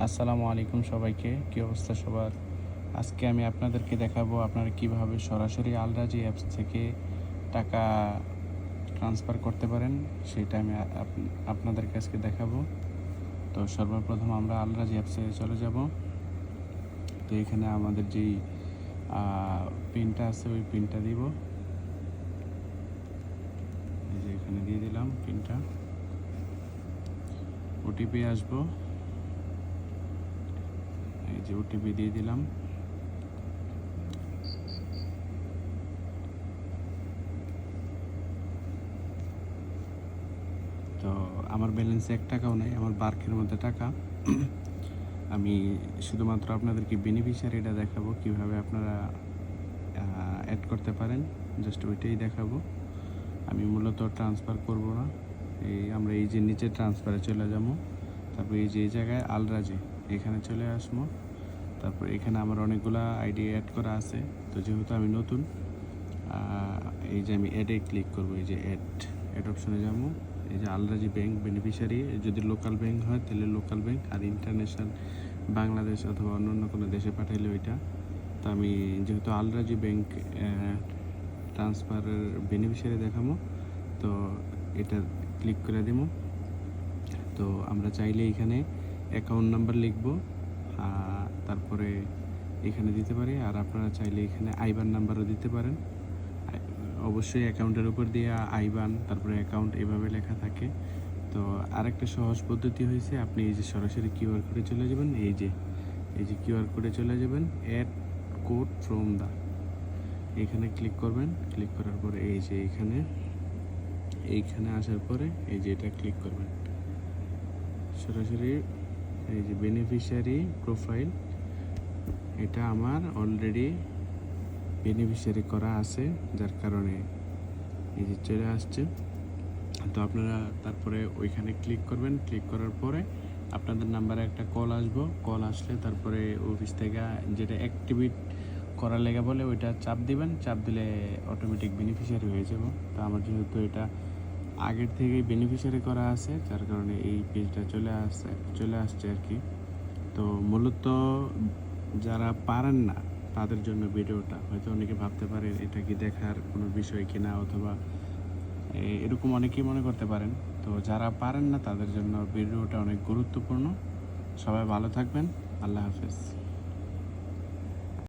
আসসালামু আলাইকুম সবাইকে। কি অবস্থা সবার? আজকে আমি আপনাদেরকে দেখাবো আপনারা কিভাবে সরাসরি আলরাজি অ্যাপস থেকে টাকা ট্রান্সফার করতে পারেন। সেটা আমি আপনাদেরকে আজকে দেখাবো। তো সর্বপ্রথম আমরা আলরাজি অ্যাপসে চলে যাব। তো এখানে আমাদের যেই পিনটা আছে ওই পিনটা দিব। এই যে এখানে দিয়ে দিলাম পিনটা। ওটিপি আসবো, এই যে ওটিপি দিয়ে দিলাম। তো আমার ব্যালেন্সে 1 টাকাও নেই, আমার বার্কের মধ্যে টাকা। আমি শুধুমাত্র আপনাদেরকে বেনিফিশিয়ারিটা দেখাবো কিভাবে আপনারা অ্যাড করতে পারেন, জাস্ট ওইটাই দেখাবো। আমি মূলত ট্রান্সফার করব না। আমরা এই যে নিচে ট্রান্সফারে চলে যাবো, তারপর এই যে এই জায়গায় আলরাজি এখানে চলে আসবো। তারপর এখানে আমার অনেকগুলা আইডি অ্যাড করা আছে। তো যেহেতু আমি নতুন, এই যে আমি অ্যাডে ক্লিক করব। এই যে অ্যাড অপশনে যাবো। এই যে আলরাজি ব্যাংক বেনিফিশিয়ারি, যদি লোকাল ব্যাংক হয় তাহলে লোকাল ব্যাংক, আর ইন্টারন্যাশনাল বাংলাদেশ অথবা অন্য কোনো দেশে পাঠাইলে ওইটা। তো আমি যেহেতু আলরাজি ব্যাংক ট্রান্সফারের বেনিফিশিয়ারি দেখাবো, তো এটা ক্লিক করে দেবো। তো আমরা চাইলে এখানে অ্যাকাউন্ট নাম্বার লিখবো, তারপরে এখানে দিতে পারি। আর আপনারা চাইলে এখানে আইবান নাম্বারও দিতে পারেন। অবশ্যই অ্যাকাউন্টের উপর দিয়ে আইবান, তারপরে অ্যাকাউন্ট এভাবে লেখা থাকে। তো আরেকটা সহজ পদ্ধতি হয়েছে, আপনি এই যে সরাসরি কিউআর কোডে চলে যাবেন। এই যে কিউআর কোডে চলে যাবেন, অ্যাড কোড ফ্রম দা, এখানে ক্লিক করবেন। ক্লিক করার পরে এই যে এইখানে আসার পরে এই যে এটা ক্লিক করবেন। সরাসরি এই যে বেনিফিশিয়ারি প্রোফাইল, এটা আমার অলরেডি বেনিফিশিয়ারি করা আছে, যার কারণে এই যে চলে আসছে। তো আপনারা তারপরে ওইখানে ক্লিক করবেন। ক্লিক করার পরে আপনাদের নাম্বারে একটা কল আসবো। কল আসলে তারপরে অফিস থেকে যেটা অ্যাক্টিভেট করার লেগে বলে ওইটা চাপ দিবেন। চাপ দিলে অটোমেটিক বেনিফিশিয়ারি হয়ে যাব। তো আমার যেহেতু এটা আগের থেকেই বেনিফিশিয়ারি করা আছে, যার কারণে এই পেজটা চলে আসছে আর কি। তো মূলত যারা পারেন না তাদের জন্য ভিডিওটা, হয়তো অনেকে ভাবতে পারেন এটা কি দেখার কোনো বিষয় কিনা, অথবা এরকম অনেকেই মনে করতে পারেন। তো যারা পারেন না তাদের জন্য ভিডিওটা অনেক গুরুত্বপূর্ণ। সবাই ভালো থাকবেন। আল্লাহ হাফেজ।